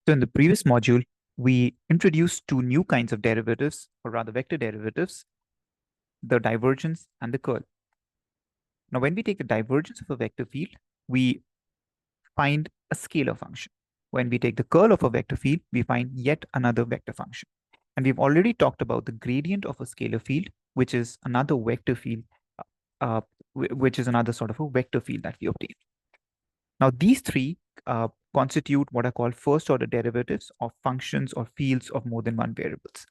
So in the previous module, we introduced two new kinds of derivatives, or rather vector derivatives, the divergence and the curl. Now, when we take the divergence of a vector field, we find a scalar function. When we take the curl of a vector field, we find yet another vector function. And we've already talked about the gradient of a scalar field, which is another vector field, which is another sort of a vector field that we obtain. Now, these three constitute what are called first order derivatives of functions or fields of more than one variables.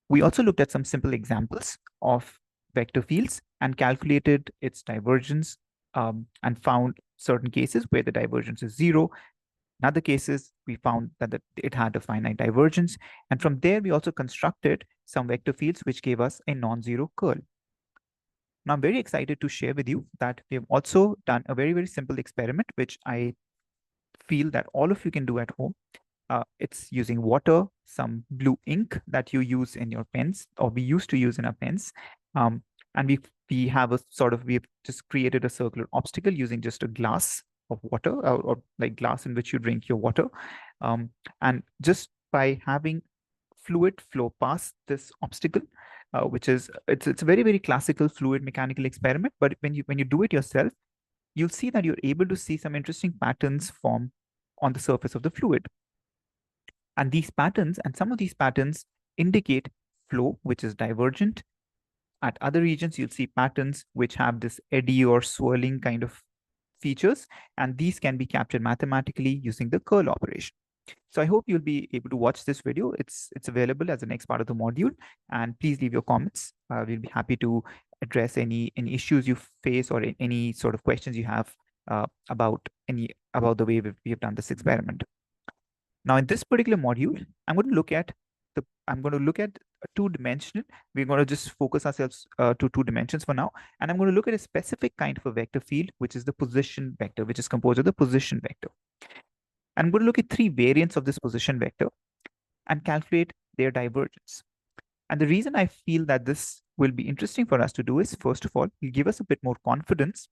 We also looked at some simple examples of vector fields and calculated its divergence and found certain cases where the divergence is zero. In other cases, we found that it had a finite divergence. And from there, we also constructed some vector fields which gave us a non-zero curl. Now, I'm very excited to share with you that we have also done a very, very simple experiment, which I feel that all of you can do at home. It's using water, some blue ink that you use in your pens, or we used to use in our pens. And we've just created a circular obstacle using just a glass of water, or like glass in which you drink your water. And just by having fluid flow past this obstacle, which is it's a very, very classical fluid mechanical experiment. But when you do it yourself, you'll see that you're able to see some interesting patterns form on the surface of the fluid. And these patterns, and some of these patterns indicate flow, which is divergent. At other regions, you'll see patterns which have this eddy or swirling kind of features, and these can be captured mathematically using the curl operation. So I hope you'll be able to watch this video. It's available as the next part of the module, and please leave your comments. We'll be happy to address any issues you face or any sort of questions you have about the way we have done this experiment. Now, in this particular module, I'm going to look at a two-dimensional. We're going to just focus ourselves to two dimensions for now, and I'm going to look at a specific kind of a vector field, which is the position vector, which is composed of the position vector. I'm going to look at three variants of this position vector and calculate their divergence. And the reason I feel that this will be interesting for us to do is, first of all, it'll give us a bit more confidence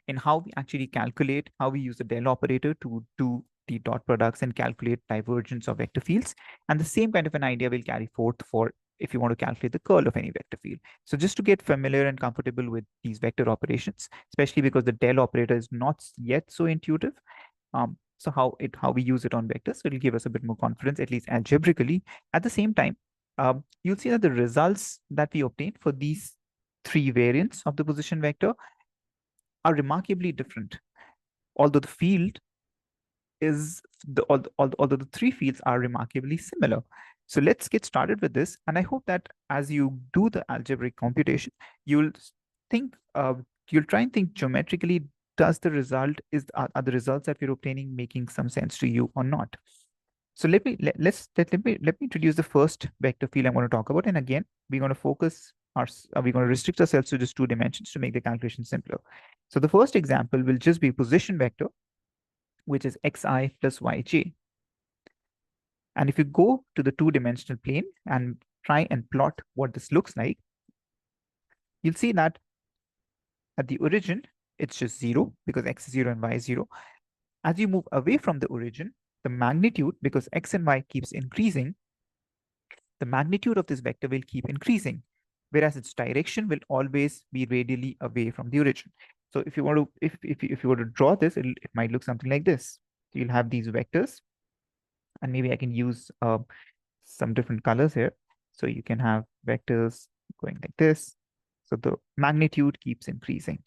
in how we actually calculate, how we use the del operator to do the dot products and calculate divergence of vector fields. And the same kind of an idea will carry forth for if you want to calculate the curl of any vector field. So just to get familiar and comfortable with these vector operations, especially because the del operator is not yet so intuitive. So how we use it on vectors, so it'll give us a bit more confidence, at least algebraically. At the same time, you'll see that the results that we obtain for these three variants of the position vector are remarkably different. Although the field is although the three fields are remarkably similar. So let's get started with this. And I hope that as you do the algebraic computation, you'll try and think geometrically, does the result are the results that we're obtaining making some sense to you or not? So let me introduce the first vector field I'm going to talk about. And again, we're going to restrict ourselves to just two dimensions to make the calculation simpler. So the first example will just be position vector, which is xi plus yj. And if you go to the two-dimensional plane and try and plot what this looks like, you'll see that at the origin, it's just 0 because x is 0 and y is 0. As you move away from the origin, the magnitude, because x and y keeps increasing, the magnitude of this vector will keep increasing, whereas its direction will always be radially away from the origin. So if you want to, if you were to draw this, it might look something like this. So you'll have these vectors, and maybe I can use some different colors here. So you can have vectors going like this. So the magnitude keeps increasing.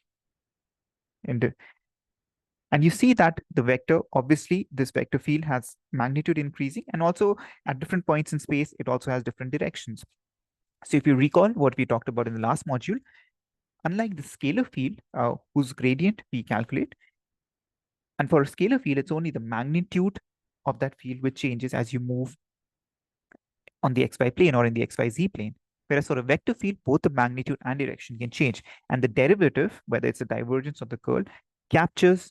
And you see that the vector, obviously, this vector field has magnitude increasing, and also at different points in space, it also has different directions. So if you recall what we talked about in the last module, unlike the scalar field, whose gradient we calculate, and for a scalar field, it's only the magnitude of that field which changes as you move on the xy plane or in the xyz plane. Whereas for a vector field, both the magnitude and direction can change. And the derivative, whether it's a divergence or the curl, captures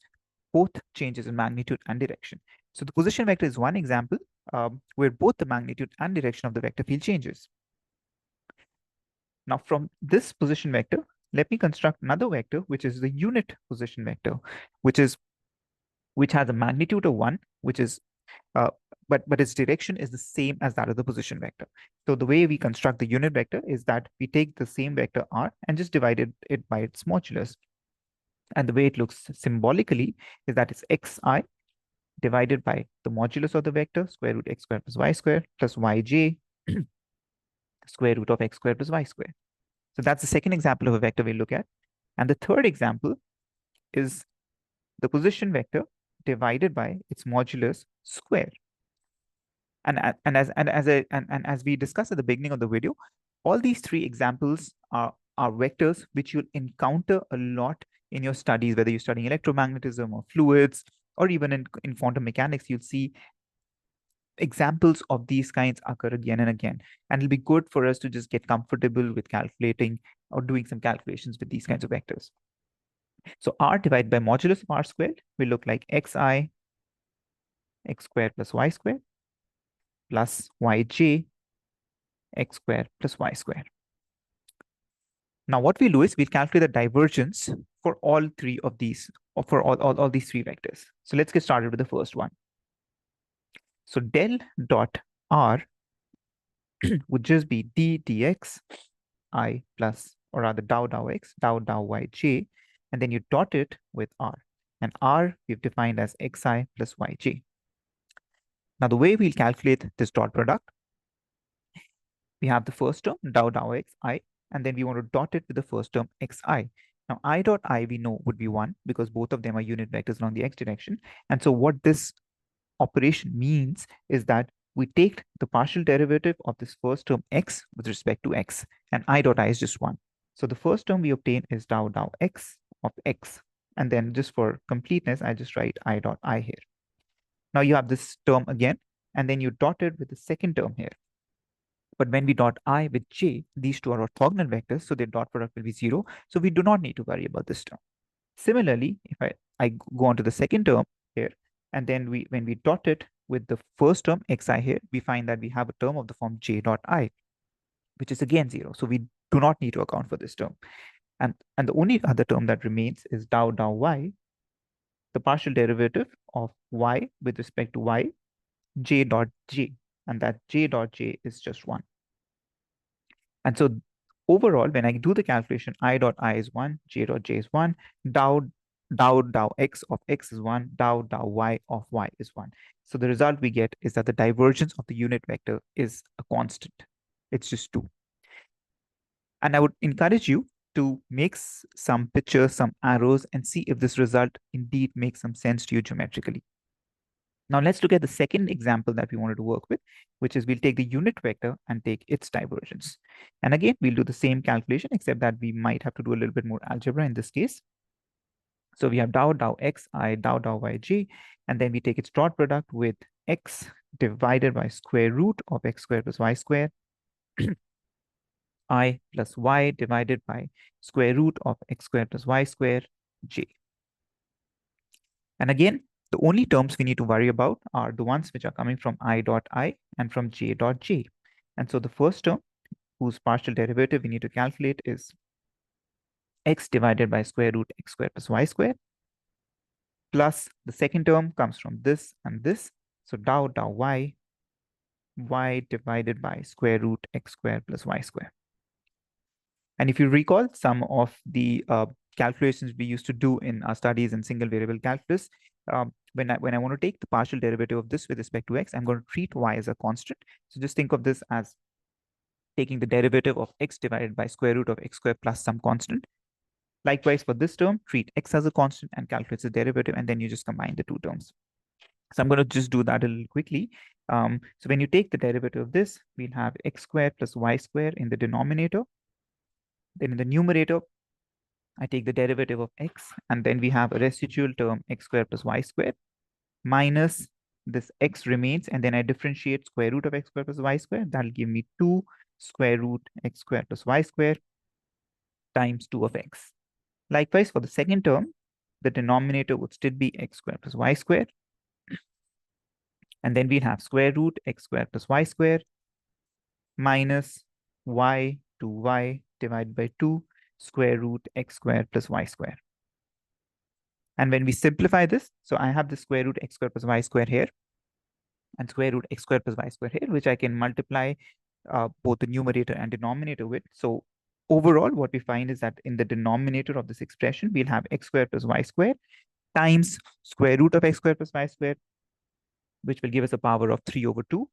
both changes in magnitude and direction. So the position vector is one example where both the magnitude and direction of the vector field changes. Now from this position vector, let me construct another vector, which is the unit position vector, which has a magnitude of 1, which is but its direction is the same as that of the position vector. So the way we construct the unit vector is that we take the same vector r and just divide it by its modulus. And the way it looks symbolically is that it's xi divided by the modulus of the vector, square root x squared plus y squared, plus yj, square root of x squared plus y squared. So that's the second example of a vector we look at. And the third example is the position vector divided by its modulus square. And as we discussed at the beginning of the video, all these three examples are vectors which you'll encounter a lot in your studies, whether you're studying electromagnetism or fluids, or even in quantum mechanics, you'll see examples of these kinds occur again and again. And it'll be good for us to just get comfortable with calculating or doing some calculations with these kinds of vectors. So r divided by modulus of r squared will look like xi x squared plus y squared plus yj x squared plus y squared. Now what we'll do is we'll calculate the divergence for all three of these, or for all these three vectors. So let's get started with the first one. So del dot r would just be d dx I plus, or rather dou x, dou yj, and then you dot it with r. And r we've defined as xi plus yj. Now the way we'll calculate this dot product, we have the first term dou xi, and then we want to dot it with the first term xi. Now I dot I we know would be 1 because both of them are unit vectors along the x direction. And so what this operation means is that we take the partial derivative of this first term x with respect to x, and I dot I is just 1. So the first term we obtain is dou x of x. And then just for completeness, I just write I dot I here. Now you have this term again, and then you dot it with the second term here. But when we dot I with j, these two are orthogonal vectors, so their dot product will be 0. So we do not need to worry about this term. Similarly, if I go on to the second term here, and then when we dot it with the first term xi here, we find that we have a term of the form j dot I, which is again 0. So we do not need to account for this term. And the only other term that remains is dou y, the partial derivative of y with respect to y, j dot j, and that j dot j is just 1. And so overall, when I do the calculation, I dot I is 1, j dot j is 1, dou x of x is 1, dou y of y is 1. So the result we get is that the divergence of the unit vector is a constant. It's just 2. And I would encourage you to make some pictures, some arrows, and see if this result indeed makes some sense to you geometrically. Now let's look at the second example that we wanted to work with, which is we'll take the unit vector and take its divergence. And again, we'll do the same calculation, except that we might have to do a little bit more algebra in this case. So we have dou xi, dou yj, and then we take its dot product with x divided by square root of x squared plus y squared, I plus y divided by square root of x squared plus y squared, j. And again, the only terms we need to worry about are the ones which are coming from I dot I and from j dot j. And so the first term, whose partial derivative we need to calculate, is x divided by square root x squared plus y squared, plus the second term comes from this and this. So dou y, y divided by square root x squared plus y squared. And if you recall some of the calculations we used to do in our studies in single variable calculus, when I want to take the partial derivative of this with respect to x, I'm going to treat y as a constant. So just think of this as taking the derivative of x divided by square root of x squared plus some constant. Likewise, for this term, treat x as a constant and calculate the derivative, and then you just combine the two terms. So I'm going to just do that a little quickly. So when you take the derivative of this, we'll have x squared plus y squared in the denominator. Then in the numerator, I take the derivative of x, and then we have a residual term x squared plus y squared minus this x remains, and then I differentiate square root of x squared plus y squared. That'll give me 2 square root x squared plus y squared times 2 of x. Likewise, for the second term, the denominator would still be x squared plus y squared. And then we'll have square root x squared plus y squared minus y to y divided by 2 square root x squared plus y squared. And when we simplify this, so I have the square root x squared plus y squared here. and square root x squared plus y squared here, which I can multiply both the numerator and denominator with. So overall, what we find is that in the denominator of this expression, we'll have x squared plus y squared times square root of x squared plus y squared, which will give us a power of 3 over 2.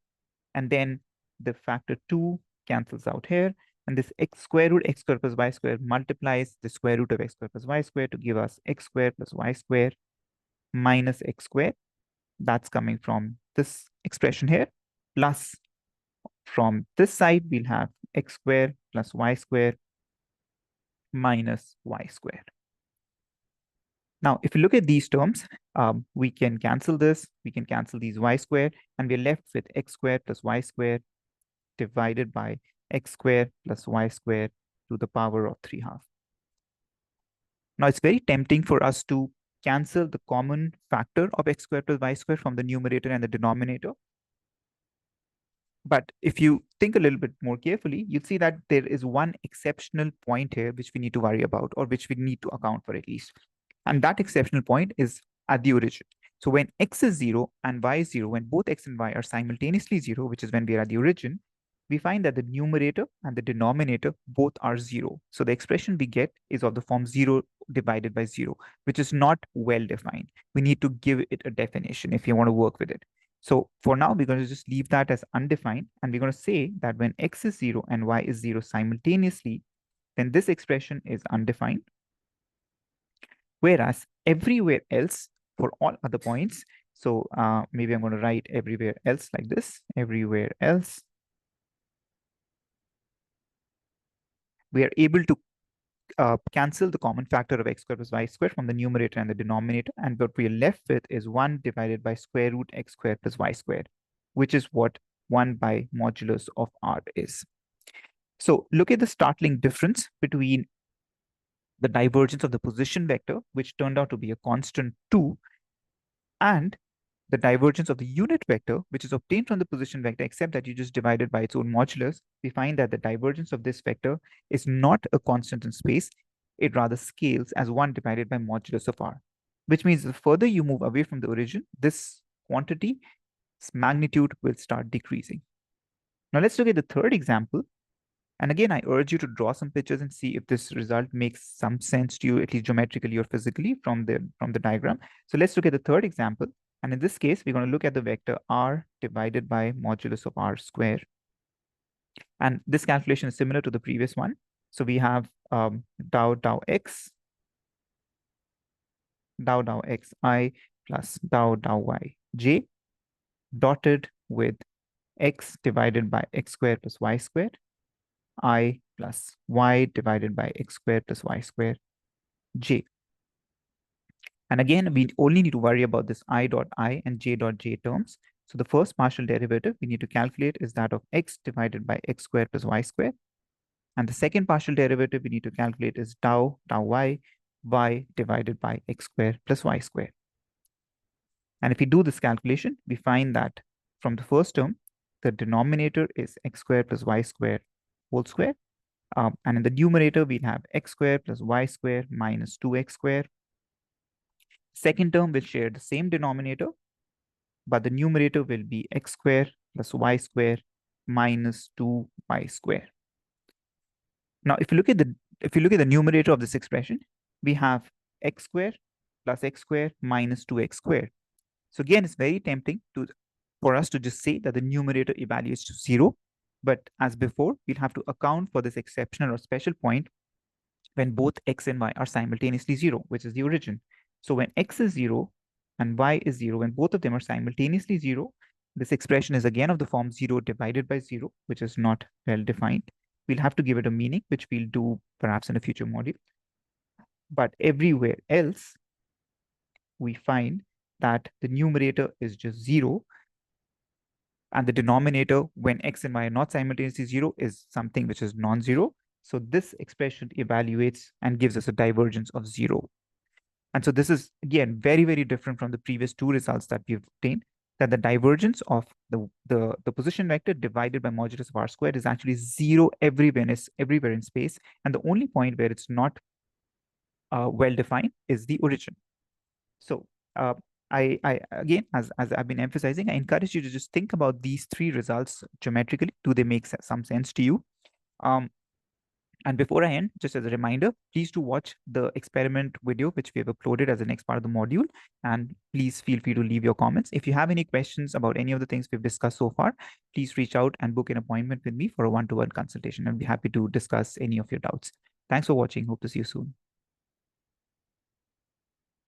And then the factor 2 cancels out here. And this x square root x squared plus y squared multiplies the square root of x squared plus y squared to give us x squared plus y squared minus x squared. That's coming from this expression here. Plus from this side, we'll have x squared plus y squared minus y squared. Now, if you look at these terms, we can cancel this, we can cancel these y squared, and we're left with x squared plus y squared divided by x squared plus y squared to the power of 3/2. Now, it's very tempting for us to cancel the common factor of x squared plus y squared from the numerator and the denominator. But if you think a little bit more carefully, you'll see that there is one exceptional point here which we need to worry about, or which we need to account for at least. And that exceptional point is at the origin. So when x is 0 and y is 0, when both x and y are simultaneously 0, which is when we are at the origin, we find that the numerator and the denominator both are 0. So the expression we get is of the form 0 divided by 0, which is not well defined. We need to give it a definition if you want to work with it. So for now, we're going to just leave that as undefined. And we're going to say that when x is 0 and y is 0 simultaneously, then this expression is undefined. Whereas everywhere else, for all other points, so maybe I'm going to write everywhere else like this, everywhere else, we are able to cancel the common factor of x squared plus y squared from the numerator and the denominator. And what we are left with is 1 divided by square root x squared plus y squared, which is what 1 by modulus of r is. So look at the startling difference between the divergence of the position vector, which turned out to be a constant 2, and the divergence of the unit vector, which is obtained from the position vector, except that you just divide it by its own modulus. We find that the divergence of this vector is not a constant in space. It rather scales as 1 divided by modulus of r, which means the further you move away from the origin, this quantity's magnitude will start decreasing. Now let's look at the third example. And again, I urge you to draw some pictures and see if this result makes some sense to you, at least geometrically or physically from the diagram. So let's look at the third example. And in this case, we're going to look at the vector r divided by modulus of r square. And this calculation is similar to the previous one. So we have dou x xi plus dou y j dotted with x divided by x squared plus y squared, I plus y divided by x squared plus y squared j. And again, we only need to worry about this I dot I and j dot j terms. So the first partial derivative we need to calculate is that of x divided by x squared plus y squared. And the second partial derivative we need to calculate is dou y divided by x squared plus y squared. And if we do this calculation, we find that from the first term, the denominator is x squared plus y squared whole square. And in the numerator, we'll have x squared plus y squared minus 2x squared. Second term will share the same denominator, but the numerator will be x squared plus y squared minus 2y squared. Now, if you look at the numerator of this expression, we have x squared plus x squared minus 2x squared. So again, it's very tempting for us to just say that the numerator evaluates to 0. But as before, we'll have to account for this exceptional or special point when both x and y are simultaneously 0, which is the origin. So when x is 0 and y is 0, when both of them are simultaneously 0, this expression is again of the form 0 divided by 0, which is not well defined. We'll have to give it a meaning, which we'll do perhaps in a future module. But everywhere else, we find that the numerator is just 0, and the denominator, when x and y are not simultaneously 0, is something which is non-zero. So this expression evaluates and gives us a divergence of 0. And so this is, again, very, very different from the previous two results that we've obtained, that the divergence of the position vector divided by modulus of r squared is actually 0 everywhere in space. And the only point where it's not well defined is the origin. So I again, as I've been emphasizing, I encourage you to just think about these three results geometrically. Do they make some sense to you? Um, and before I end, just as a reminder, please do watch the experiment video, which we have uploaded as the next part of the module. And please feel free to leave your comments. If you have any questions about any of the things we've discussed so far, please reach out and book an appointment with me for a one-to-one consultation. I'll be happy to discuss any of your doubts. Thanks for watching. Hope to see you soon.